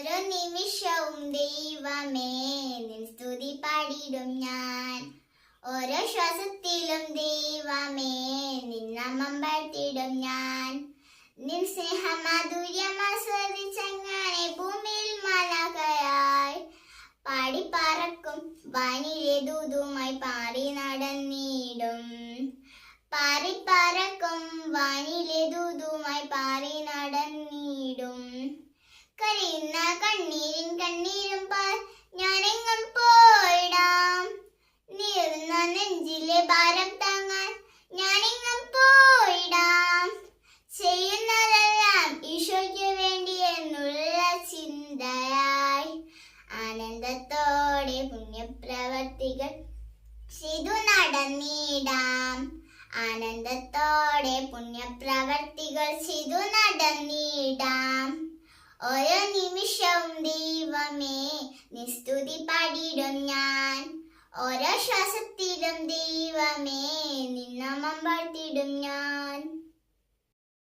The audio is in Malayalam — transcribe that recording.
ഓരോ നിമിഷവും ദൈവമേ നിൻ സ്തുതി പാടിടും ഞാൻ. ഓരോ ശ്വാസത്തിലും ദൈവമേ നിൻ നാമം പാടിടും ഞാൻ. നിൻ സ്നേഹമാധുര്യം ആസ്വദിച്ചങ്ങനെ ഭൂമിയിൽ മാലാഖയായി പാടിപ്പറക്കും വാനിലെ ദൂതുമായി പാറി നടന്നിടും. പാറിപ്പറക്കും വാനിലെ ദൂതുമായി പാറി നടന്നിടും. കരയുന്ന കണ്ണീരും ഞാനെങ്ങും പോയിടാം. നീറുന്ന നെഞ്ചിലെ ഭാരം താങ്ങാൻ ഞാനെങ്ങും പോയിടാം. ചെയ്യുന്നതെല്ലാം ഈശോയ്ക്ക് വേണ്ടി എന്നുള്ള ചിന്തയായി ആനന്ദത്തോടെ പുണ്യപ്രവർത്തികൾ ചെയ്തു നടന്നിടാം. ആനന്ദത്തോടെ പുണ്യപ്രവർത്തികൾ ചെയ്തു നടന്നിടാം. ഓരോ നിമിഷവും ദൈവമേ നിൻ സ്തുതി പാടിടും ഞാൻ. ഓരോ ശ്വാസത്തിലും ദൈവമേ നിൻ നാമം പാടിടും ഞാൻ.